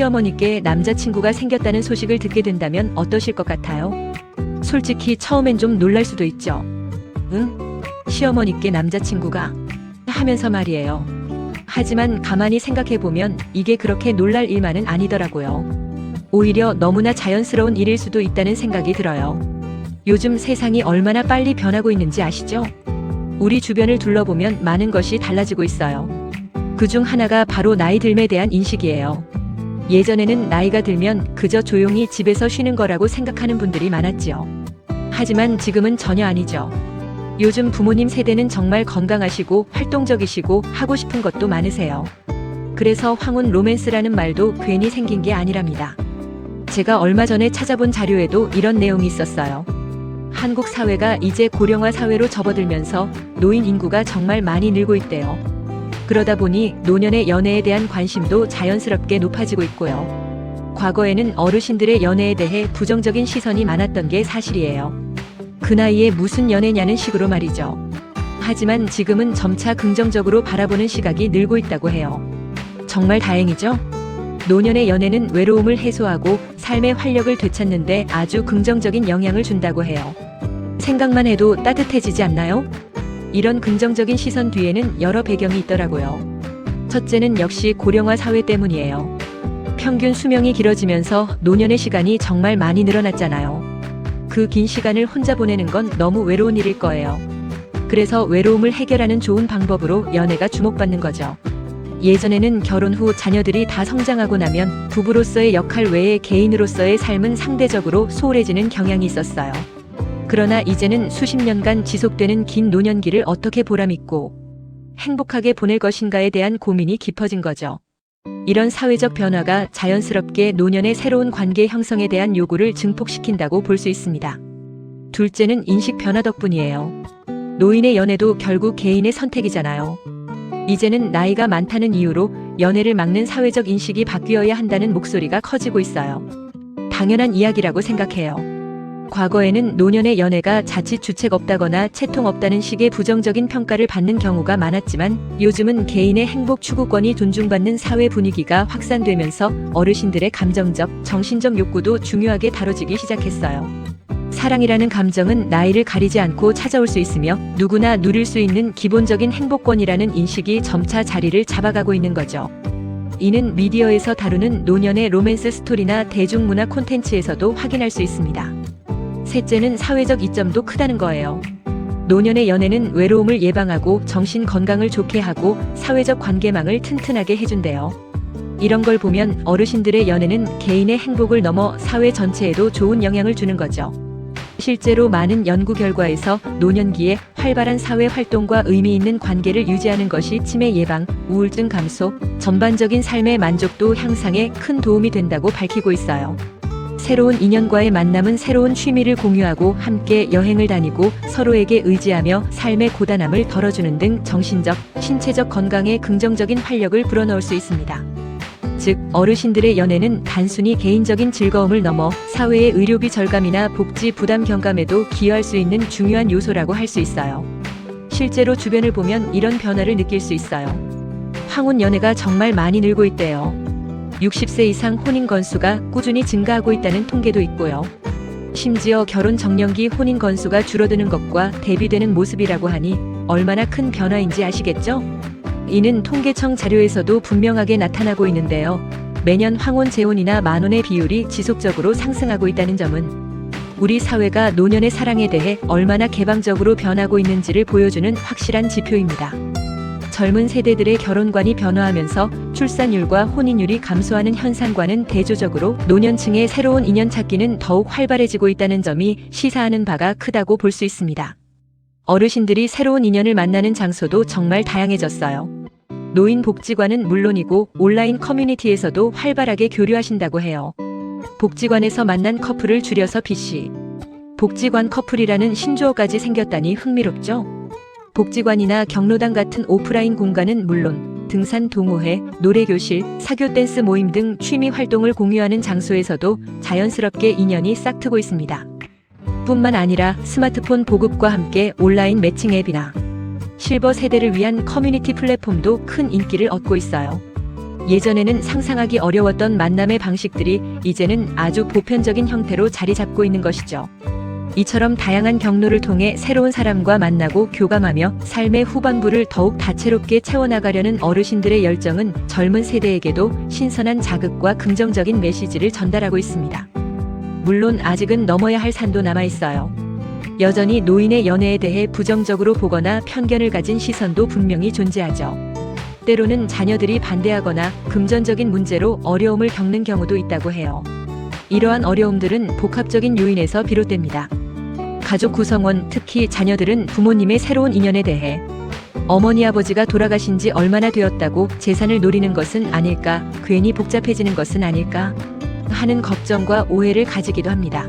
시어머니께 남자친구가 생겼다는 소식을 듣게 된다면 어떠실 것 같아요? 솔직히 처음엔 좀 놀랄 수도 있죠. 응? 시어머니께 남자친구가? 하면서 말이에요. 하지만 가만히 생각해보면 이게 그렇게 놀랄 일만은 아니더라고요. 오히려 너무나 자연스러운 일일 수도 있다는 생각이 들어요. 요즘 세상이 얼마나 빨리 변하고 있는지 아시죠? 우리 주변을 둘러보면 많은 것이 달라지고 있어요. 그중 하나가 바로 나이 듦에 대한 인식이에요. 예전에는 나이가 들면 그저 조용히 집에서 쉬는 거라고 생각하는 분들이 많았지요. 하지만 지금은 전혀 아니죠. 요즘 부모님 세대는 정말 건강하시고 활동적이시고 하고 싶은 것도 많으세요. 그래서 황혼 로맨스라는 말도 괜히 생긴 게 아니랍니다. 제가 얼마 전에 찾아본 자료에도 이런 내용이 있었어요. 한국 사회가 이제 고령화 사회로 접어들면서 노인 인구가 정말 많이 늘고 있대요. 그러다 보니 노년의 연애에 대한 관심도 자연스럽게 높아지고 있고요. 과거에는 어르신들의 연애에 대해 부정적인 시선이 많았던 게 사실이에요. 그 나이에 무슨 연애냐는 식으로 말이죠. 하지만 지금은 점차 긍정적으로 바라보는 시각이 늘고 있다고 해요. 정말 다행이죠? 노년의 연애는 외로움을 해소하고 삶의 활력을 되찾는 데 아주 긍정적인 영향을 준다고 해요. 생각만 해도 따뜻해지지 않나요? 이런 긍정적인 시선 뒤에는 여러 배경이 있더라고요. 첫째는 역시 고령화 사회 때문이에요. 평균 수명이 길어지면서 노년의 시간이 정말 많이 늘어났잖아요. 그 긴 시간을 혼자 보내는 건 너무 외로운 일일 거예요. 그래서 외로움을 해결하는 좋은 방법으로 연애가 주목받는 거죠. 예전에는 결혼 후 자녀들이 다 성장하고 나면 부부로서의 역할 외에 개인으로서의 삶은 상대적으로 소홀해지는 경향이 있었어요. 그러나 이제는 수십 년간 지속되는 긴 노년기를 어떻게 보람있고 행복하게 보낼 것인가에 대한 고민이 깊어진 거죠. 이런 사회적 변화가 자연스럽게 노년의 새로운 관계 형성에 대한 요구를 증폭시킨다고 볼 수 있습니다. 둘째는 인식 변화 덕분이에요. 노인의 연애도 결국 개인의 선택이잖아요. 이제는 나이가 많다는 이유로 연애를 막는 사회적 인식이 바뀌어야 한다는 목소리가 커지고 있어요. 당연한 이야기라고 생각해요. 과거에는 노년의 연애가 자칫 주책 없다거나 채통 없다는 식의 부정적인 평가를 받는 경우가 많았지만 요즘은 개인의 행복 추구권이 존중받는 사회 분위기가 확산되면서 어르신들의 감정적, 정신적 욕구도 중요하게 다뤄지기 시작했어요. 사랑이라는 감정은 나이를 가리지 않고 찾아올 수 있으며 누구나 누릴 수 있는 기본적인 행복권이라는 인식이 점차 자리를 잡아가고 있는 거죠. 이는 미디어에서 다루는 노년의 로맨스 스토리나 대중문화 콘텐츠에서도 확인할 수 있습니다. 셋째는 사회적 이점도 크다는 거예요. 노년의 연애는 외로움을 예방하고 정신 건강을 좋게 하고 사회적 관계망을 튼튼하게 해준대요. 이런 걸 보면 어르신들의 연애는 개인의 행복을 넘어 사회 전체에도 좋은 영향을 주는 거죠. 실제로 많은 연구 결과에서 노년기에 활발한 사회 활동과 의미 있는 관계를 유지하는 것이 치매 예방, 우울증 감소, 전반적인 삶의 만족도 향상에 큰 도움이 된다고 밝히고 있어요. 새로운 인연과의 만남은 새로운 취미를 공유하고 함께 여행을 다니고 서로에게 의지하며 삶의 고단함을 덜어주는 등 정신적, 신체적 건강에 긍정적인 활력을 불어넣을 수 있습니다. 즉, 어르신들의 연애는 단순히 개인적인 즐거움을 넘어 사회의 의료비 절감이나 복지 부담 경감에도 기여할 수 있는 중요한 요소라고 할 수 있어요. 실제로 주변을 보면 이런 변화를 느낄 수 있어요. 황혼 연애가 정말 많이 늘고 있대요. 60세 이상 혼인 건수가 꾸준히 증가하고 있다는 통계도 있고요. 심지어 결혼 정년기 혼인 건수가 줄어드는 것과 대비되는 모습이라고 하니 얼마나 큰 변화인지 아시겠죠? 이는 통계청 자료에서도 분명하게 나타나고 있는데요. 매년 황혼 재혼이나 만혼의 비율이 지속적으로 상승하고 있다는 점은 우리 사회가 노년의 사랑에 대해 얼마나 개방적으로 변하고 있는지를 보여주는 확실한 지표입니다. 젊은 세대들의 결혼관이 변화하면서 출산율과 혼인율이 감소하는 현상과는 대조적으로 노년층의 새로운 인연 찾기는 더욱 활발해지고 있다는 점이 시사하는 바가 크다고 볼 수 있습니다. 어르신들이 새로운 인연을 만나는 장소도 정말 다양해졌어요. 노인복지관은 물론이고 온라인 커뮤니티에서도 활발하게 교류하신다고 해요. 복지관에서 만난 커플을 줄여서 BC. 복지관 커플이라는 신조어까지 생겼다니 흥미롭죠? 복지관이나 경로당 같은 오프라인 공간은 물론 등산 동호회, 노래교실, 사교 댄스 모임 등 취미 활동을 공유하는 장소에서도 자연스럽게 인연이 싹트고 있습니다. 뿐만 아니라 스마트폰 보급과 함께 온라인 매칭 앱이나 실버 세대를 위한 커뮤니티 플랫폼도 큰 인기를 얻고 있어요. 예전에는 상상하기 어려웠던 만남의 방식들이 이제는 아주 보편적인 형태로 자리 잡고 있는 것이죠. 이처럼 다양한 경로를 통해 새로운 사람과 만나고 교감하며 삶의 후반부를 더욱 다채롭게 채워나가려는 어르신들의 열정은 젊은 세대에게도 신선한 자극과 긍정적인 메시지를 전달하고 있습니다. 물론 아직은 넘어야 할 산도 남아있어요. 여전히 노인의 연애에 대해 부정적으로 보거나 편견을 가진 시선도 분명히 존재하죠. 때로는 자녀들이 반대하거나 금전적인 문제로 어려움을 겪는 경우도 있다고 해요. 이러한 어려움들은 복합적인 요인에서 비롯됩니다. 가족 구성원, 특히 자녀들은 부모님의 새로운 인연에 대해 어머니 아버지가 돌아가신 지 얼마나 되었다고 재산을 노리는 것은 아닐까, 괜히 복잡해지는 것은 아닐까 하는 걱정과 오해를 가지기도 합니다.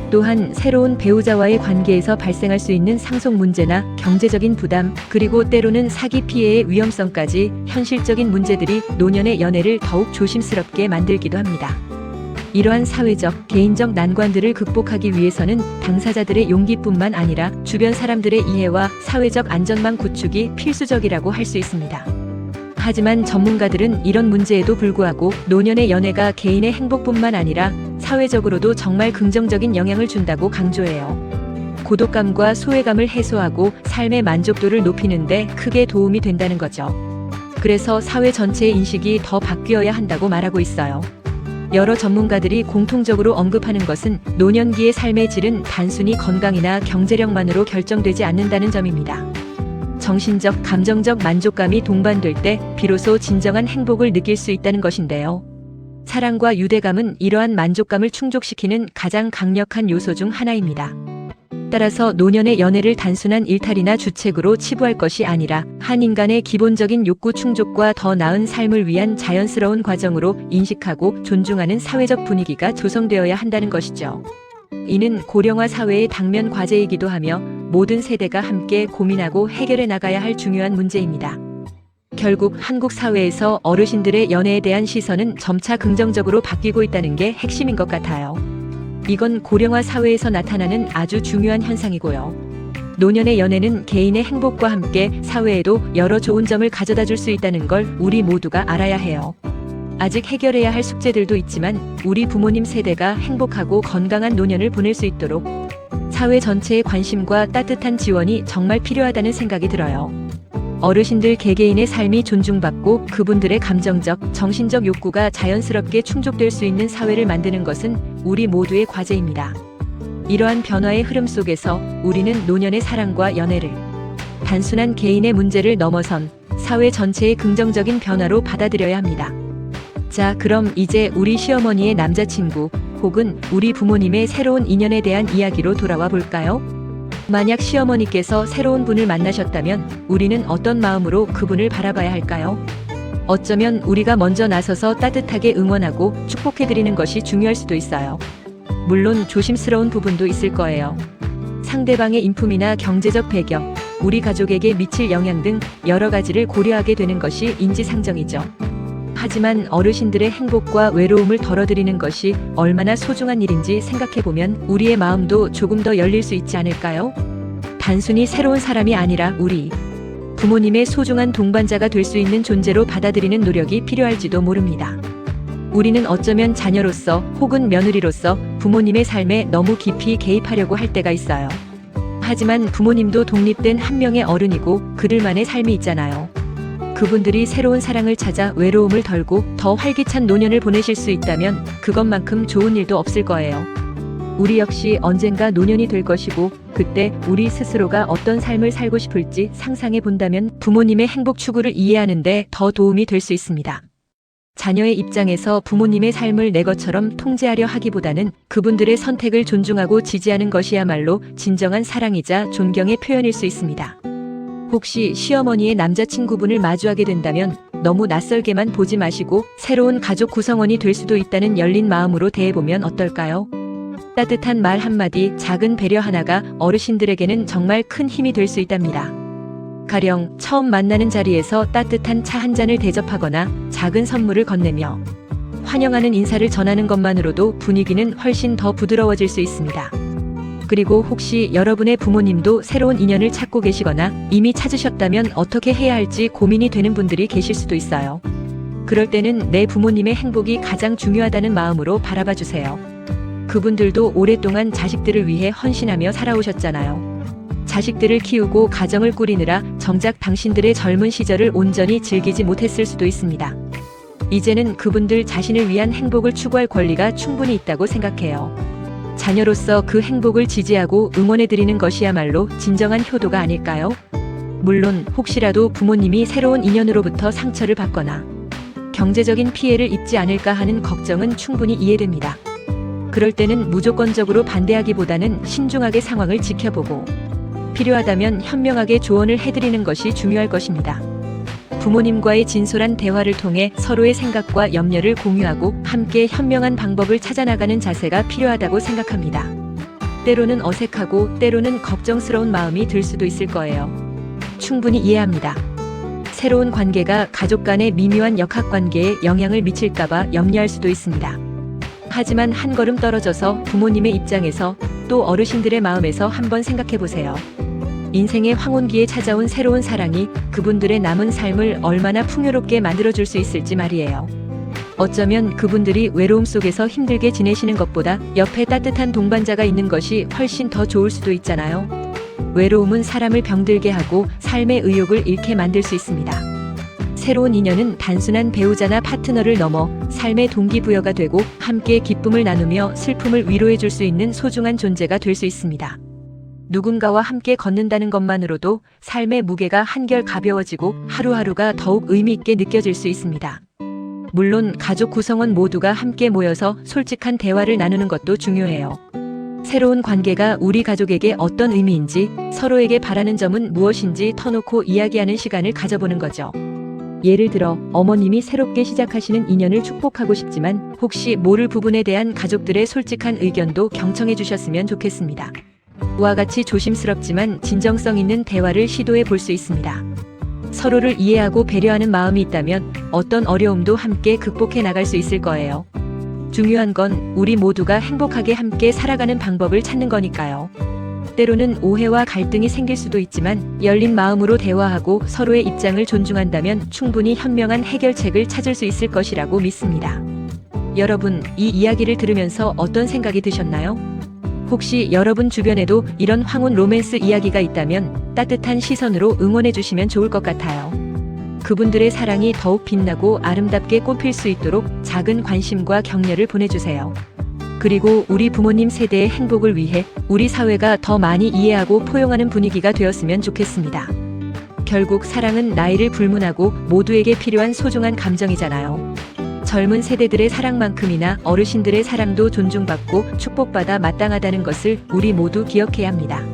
또한 새로운 배우자와의 관계에서 발생할 수 있는 상속 문제나 경제적인 부담, 그리고 때로는 사기 피해의 위험성까지 현실적인 문제들이 노년의 연애를 더욱 조심스럽게 만들기도 합니다. 이러한 사회적, 개인적 난관들을 극복하기 위해서는 당사자들의 용기뿐만 아니라 주변 사람들의 이해와 사회적 안전망 구축이 필수적이라고 할 수 있습니다. 하지만 전문가들은 이런 문제에도 불구하고 노년의 연애가 개인의 행복뿐만 아니라 사회적으로도 정말 긍정적인 영향을 준다고 강조해요. 고독감과 소외감을 해소하고 삶의 만족도를 높이는 데 크게 도움이 된다는 거죠. 그래서 사회 전체의 인식이 더 바뀌어야 한다고 말하고 있어요. 여러 전문가들이 공통적으로 언급하는 것은 노년기의 삶의 질은 단순히 건강이나 경제력만으로 결정되지 않는다는 점입니다. 정신적, 감정적 만족감이 동반될 때 비로소 진정한 행복을 느낄 수 있다는 것인데요. 사랑과 유대감은 이러한 만족감을 충족시키는 가장 강력한 요소 중 하나입니다. 따라서 노년의 연애를 단순한 일탈이나 주책으로 치부할 것이 아니라 한 인간의 기본적인 욕구 충족과 더 나은 삶을 위한 자연스러운 과정으로 인식하고 존중하는 사회적 분위기가 조성되어야 한다는 것이죠. 이는 고령화 사회의 당면 과제이기도 하며 모든 세대가 함께 고민하고 해결해 나가야 할 중요한 문제입니다. 결국 한국 사회에서 어르신들의 연애에 대한 시선은 점차 긍정적으로 바뀌고 있다는 게 핵심인 것 같아요. 이건 고령화 사회에서 나타나는 아주 중요한 현상이고요. 노년의 연애는 개인의 행복과 함께 사회에도 여러 좋은 점을 가져다 줄 수 있다는 걸 우리 모두가 알아야 해요. 아직 해결해야 할 숙제들도 있지만 우리 부모님 세대가 행복하고 건강한 노년을 보낼 수 있도록 사회 전체의 관심과 따뜻한 지원이 정말 필요하다는 생각이 들어요. 어르신들 개개인의 삶이 존중받고 그분들의 감정적, 정신적 욕구가 자연스럽게 충족될 수 있는 사회를 만드는 것은 우리 모두의 과제입니다. 이러한 변화의 흐름 속에서 우리는 노년의 사랑과 연애를 단순한 개인의 문제를 넘어선 사회 전체의 긍정적인 변화로 받아들여야 합니다. 자, 그럼 이제 우리 시어머니의 남자친구 혹은 우리 부모님의 새로운 인연에 대한 이야기로 돌아와 볼까요? 만약 시어머니께서 새로운 분을 만나셨다면 우리는 어떤 마음으로 그분을 바라봐야 할까요? 어쩌면 우리가 먼저 나서서 따뜻하게 응원하고 축복해드리는 것이 중요할 수도 있어요. 물론 조심스러운 부분도 있을 거예요. 상대방의 인품이나 경제적 배경, 우리 가족에게 미칠 영향 등 여러 가지를 고려하게 되는 것이 인지상정이죠. 하지만 어르신들의 행복과 외로움을 덜어드리는 것이 얼마나 소중한 일인지 생각해보면 우리의 마음도 조금 더 열릴 수 있지 않을까요? 단순히 새로운 사람이 아니라 우리 부모님의 소중한 동반자가 될 수 있는 존재로 받아들이는 노력이 필요할지도 모릅니다. 우리는 어쩌면 자녀로서 혹은 며느리로서 부모님의 삶에 너무 깊이 개입하려고 할 때가 있어요. 하지만 부모님도 독립된 한 명의 어른이고 그들만의 삶이 있잖아요. 그분들이 새로운 사랑을 찾아 외로움을 덜고 더 활기찬 노년을 보내실 수 있다면 그것만큼 좋은 일도 없을 거예요. 우리 역시 언젠가 노년이 될 것이고 그때 우리 스스로가 어떤 삶을 살고 싶을지 상상해 본다면 부모님의 행복 추구를 이해하는 데 더 도움이 될 수 있습니다. 자녀의 입장에서 부모님의 삶을 내 것처럼 통제하려 하기보다는 그분들의 선택을 존중하고 지지하는 것이야말로 진정한 사랑이자 존경의 표현일 수 있습니다. 혹시 시어머니의 남자친구분을 마주하게 된다면 너무 낯설게만 보지 마시고 새로운 가족 구성원이 될 수도 있다는 열린 마음으로 대해보면 어떨까요? 따뜻한 말 한마디, 작은 배려 하나가 어르신들에게는 정말 큰 힘이 될 수 있답니다. 가령 처음 만나는 자리에서 따뜻한 차 한 잔을 대접하거나 작은 선물을 건네며 환영하는 인사를 전하는 것만으로도 분위기는 훨씬 더 부드러워질 수 있습니다. 그리고 혹시 여러분의 부모님도 새로운 인연을 찾고 계시거나 이미 찾으셨다면 어떻게 해야 할지 고민이 되는 분들이 계실 수도 있어요. 그럴 때는 내 부모님의 행복이 가장 중요하다는 마음으로 바라봐 주세요. 그분들도 오랫동안 자식들을 위해 헌신하며 살아오셨잖아요. 자식들을 키우고 가정을 꾸리느라 정작 당신들의 젊은 시절을 온전히 즐기지 못했을 수도 있습니다. 이제는 그분들 자신을 위한 행복을 추구할 권리가 충분히 있다고 생각해요. 자녀로서 그 행복을 지지하고 응원해드리는 것이야말로 진정한 효도가 아닐까요? 물론 혹시라도 부모님이 새로운 인연으로부터 상처를 받거나 경제적인 피해를 입지 않을까 하는 걱정은 충분히 이해됩니다. 그럴 때는 무조건적으로 반대하기보다는 신중하게 상황을 지켜보고 필요하다면 현명하게 조언을 해드리는 것이 중요할 것입니다. 부모님과의 진솔한 대화를 통해 서로의 생각과 염려를 공유하고 함께 현명한 방법을 찾아나가는 자세가 필요하다고 생각합니다. 때로는 어색하고 때로는 걱정스러운 마음이 들 수도 있을 거예요. 충분히 이해합니다. 새로운 관계가 가족 간의 미묘한 역학관계에 영향을 미칠까봐 염려할 수도 있습니다. 하지만 한 걸음 떨어져서 부모님의 입장에서 또 어르신들의 마음에서 한번 생각해보세요. 인생의 황혼기에 찾아온 새로운 사랑이 그분들의 남은 삶을 얼마나 풍요롭게 만들어줄 수 있을지 말이에요. 어쩌면 그분들이 외로움 속에서 힘들게 지내시는 것보다 옆에 따뜻한 동반자가 있는 것이 훨씬 더 좋을 수도 있잖아요. 외로움은 사람을 병들게 하고 삶의 의욕을 잃게 만들 수 있습니다. 새로운 인연은 단순한 배우자나 파트너를 넘어 삶의 동기부여가 되고 함께 기쁨을 나누며 슬픔을 위로해 줄 수 있는 소중한 존재가 될 수 있습니다. 누군가와 함께 걷는다는 것만으로도 삶의 무게가 한결 가벼워지고 하루하루가 더욱 의미 있게 느껴질 수 있습니다. 물론 가족 구성원 모두가 함께 모여서 솔직한 대화를 나누는 것도 중요해요. 새로운 관계가 우리 가족에게 어떤 의미인지, 서로에게 바라는 점은 무엇인지 터놓고 이야기하는 시간을 가져보는 거죠. 예를 들어 어머님이 새롭게 시작하시는 인연을 축복하고 싶지만 혹시 모를 부분에 대한 가족들의 솔직한 의견도 경청해 주셨으면 좋겠습니다. 와 같이 조심스럽지만 진정성 있는 대화를 시도해 볼 수 있습니다. 서로를 이해하고 배려하는 마음이 있다면 어떤 어려움도 함께 극복해 나갈 수 있을 거예요. 중요한 건 우리 모두가 행복하게 함께 살아가는 방법을 찾는 거니까요. 때로는 오해와 갈등이 생길 수도 있지만 열린 마음으로 대화하고 서로의 입장을 존중한다면 충분히 현명한 해결책을 찾을 수 있을 것이라고 믿습니다. 여러분, 이 이야기를 들으면서 어떤 생각이 드셨나요? 혹시 여러분 주변에도 이런 황혼 로맨스 이야기가 있다면 따뜻한 시선으로 응원해 주시면 좋을 것 같아요. 그분들의 사랑이 더욱 빛나고 아름답게 꽃필 수 있도록 작은 관심과 격려를 보내주세요. 그리고 우리 부모님 세대의 행복을 위해 우리 사회가 더 많이 이해하고 포용하는 분위기가 되었으면 좋겠습니다. 결국 사랑은 나이를 불문하고 모두에게 필요한 소중한 감정이잖아요. 젊은 세대들의 사랑만큼이나 어르신들의 사랑도 존중받고 축복받아 마땅하다는 것을 우리 모두 기억해야 합니다.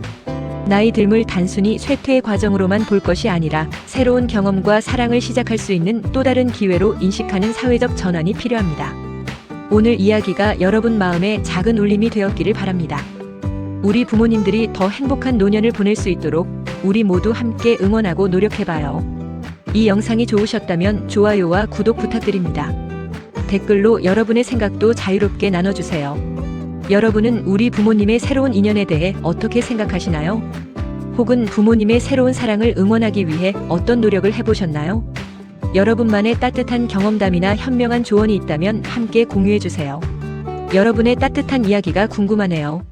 나이 듦을 단순히 쇠퇴의 과정으로만 볼 것이 아니라 새로운 경험과 사랑을 시작할 수 있는 또 다른 기회로 인식하는 사회적 전환이 필요합니다. 오늘 이야기가 여러분 마음에 작은 울림이 되었기를 바랍니다. 우리 부모님들이 더 행복한 노년을 보낼 수 있도록 우리 모두 함께 응원하고 노력해봐요. 이 영상이 좋으셨다면 좋아요와 구독 부탁드립니다. 댓글로 여러분의 생각도 자유롭게 나눠주세요. 여러분은 우리 부모님의 새로운 인연에 대해 어떻게 생각하시나요? 혹은 부모님의 새로운 사랑을 응원하기 위해 어떤 노력을 해보셨나요? 여러분만의 따뜻한 경험담이나 현명한 조언이 있다면 함께 공유해주세요. 여러분의 따뜻한 이야기가 궁금하네요.